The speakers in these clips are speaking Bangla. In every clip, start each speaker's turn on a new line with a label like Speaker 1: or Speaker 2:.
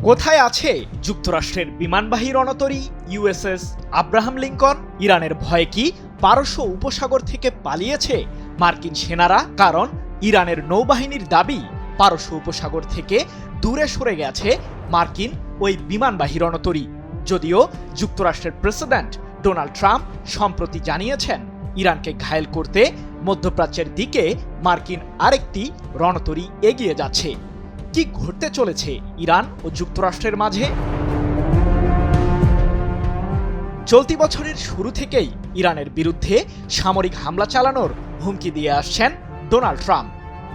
Speaker 1: কোথায় আছে যুক্তরাষ্ট্রের বিমানবাহী রণতরী ইউএসএস আব্রাহাম লিঙ্কন? ইরানের ভয়ে কি পারস্য উপসাগর থেকে পালিয়েছে মার্কিন সেনারা? কারণ ইরানের নৌবাহিনীর দাবি পারস্য উপসাগর থেকে দূরে সরে গেছে মার্কিন ওই বিমানবাহী রণতরী। যদিও যুক্তরাষ্ট্রের প্রেসিডেন্ট ডোনাল্ড ট্রাম্প সম্প্রতি জানিয়েছেন ইরানকে ঘায়েল করতে মধ্যপ্রাচ্যের দিকে মার্কিন আরেকটি রণতরী এগিয়ে যাচ্ছে। কি ঘটতে চলেছে ইরান ও যুক্তরাষ্ট্রের মাঝে? চলতি বছরের শুরু থেকেই ইরানের বিরুদ্ধে সামরিক হামলা চালানোর হুমকি দিয়ে আসছেন ডোনাল্ড ট্রাম্প।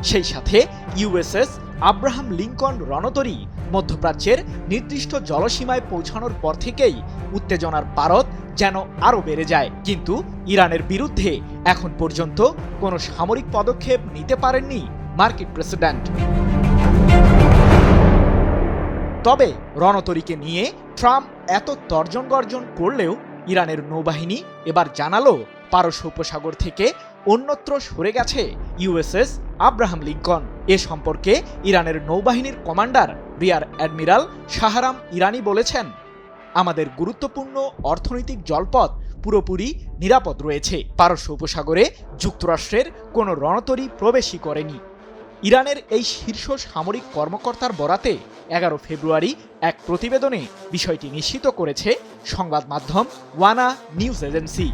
Speaker 1: সেই সাথে ইউএসএস আব্রাহাম লিঙ্কন রণতরী মধ্যপ্রাচ্যের নির্দিষ্ট জলসীমায় পৌঁছানোর পর থেকেই উত্তেজনার পারদ যেন আরও বেড়ে যায়। কিন্তু ইরানের বিরুদ্ধে এখন পর্যন্ত কোনো সামরিক পদক্ষেপ নিতে পারেননি মার্কিন প্রেসিডেন্ট। তবে রণতরীকে নিয়ে ট্রাম্প এত তর্জন গর্জন করলেও ইরানের নৌবাহিনী এবার জানালো পারস্য উপসাগর থেকে অন্যত্র সরে গেছে ইউএসএস আব্রাহাম লিঙ্কন। এ সম্পর্কে ইরানের নৌবাহিনীর কমান্ডার রিয়ার অ্যাডমিরাল শাহরাম ইরানি বলেছেন, আমাদের গুরুত্বপূর্ণ অর্থনৈতিক জলপথ পুরোপুরি নিরাপদ রয়েছে। পারস্য উপসাগরে যুক্তরাষ্ট্রের কোনো রণতরী প্রবেশই করেনি। ইরানের এই শীর্ষ সামরিক কর্মকর্তার বরাতে 11 ফেব্রুয়ারি এক প্রতিবেদনে বিষয়টি নিশ্চিত করেছে সংবাদ মাধ্যম ওয়ানা নিউজ এজেন্সি।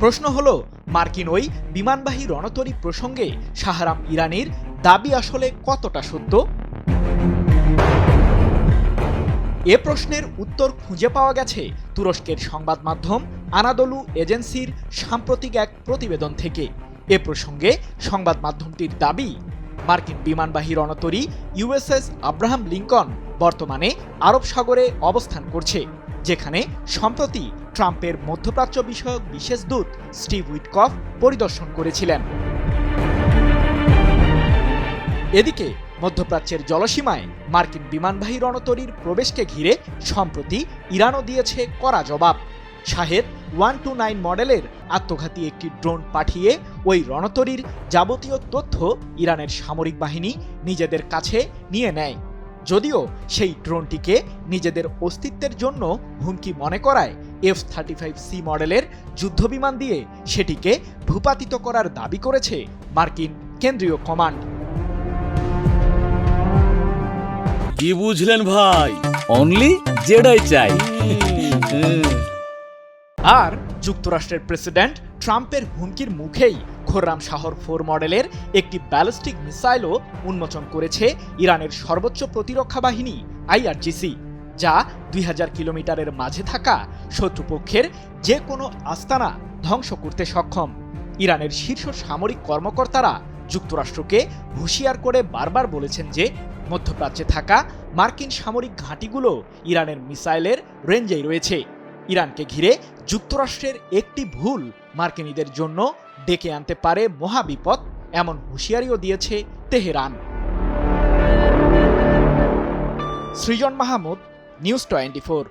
Speaker 1: প্রশ্ন হলো, মার্কিন ওই বিমানবাহী রণতরী প্রসঙ্গে শাহরাম ইরানির দাবি আসলে কতটা সত্য? এ প্রশ্নের উত্তর খুঁজে পাওয়া গেছে তুরস্কের সংবাদ মাধ্যম আনাদলু এজেন্সির সাম্প্রতিক এক প্রতিবেদন থেকে। এ প্রসঙ্গে সংবাদ মাধ্যমটির দাবি, মার্কিন বিমানবাহী রণতরী ইউএসএস আব্রাহাম লিঙ্কন বর্তমানে আরব সাগরে অবস্থান করছে, যেখানে সম্প্রতি ট্রাম্পের মধ্যপ্রাচ্য বিষয়ক বিশেষ দূত স্টিভ উইটকফ পরিদর্শন করেছিলেন। এদিকে মধ্যপ্রাচ্যের জলসীমায় মার্কিন বিমানবাহী রণতরীর প্রবেশকে ঘিরে সম্প্রতি ইরানও দিয়েছে কড়া জবাব। শাহেদ 129 মডেলের আত্মঘাতী একটি ড্রোন পাঠিয়ে ওই রণতরীর যাবতীয় তথ্য ইরানের সামরিক বাহিনী নিজেদের কাছে নিয়ে নেয়। যদিও সেই ড্রোনটিকে নিজেদের অস্তিত্বের জন্য হুমকি মনে করায় F-35C মডেলের যুদ্ধবিমান দিয়ে সেটিকে ভূপাতিত করার দাবি করেছে মার্কিন কেন্দ্রীয় কমান্ড।
Speaker 2: কি বুঝলেন ভাই? অনলি জেডাই চাই।
Speaker 1: আর যুক্তরাষ্ট্রের প্রেসিডেন্ট ট্রাম্পের হুমকির মুখেই খোররাম শাহর 4 মডেলের একটি ব্যালিস্টিক মিসাইলও উন্মোচন করেছে ইরানের সর্বোচ্চ প্রতিরক্ষা বাহিনী IRGC, যা 2000 কিলোমিটারের মাঝে থাকা শত্রুপক্ষের যে কোনো আস্তানা ধ্বংস করতে সক্ষম। ইরানের শীর্ষ সামরিক কর্মকর্তারা যুক্তরাষ্ট্রকে হুঁশিয়ার করে বারবার বলেছেন যে মধ্যপ্রাচ্যে থাকা মার্কিন সামরিক ঘাঁটিগুলো ইরানের মিসাইলের রেঞ্জেই রয়েছে। ইরানকে ঘিরে যুক্তরাষ্ট্রের একটি ভুল মার্কিনীদের জন্য ডেকে আনতে পারে মহাবিপদ, এমন হুঁশিয়ারিও দিয়েছে তেহরান। সৃজন মাহমুদ, নিউজ 24।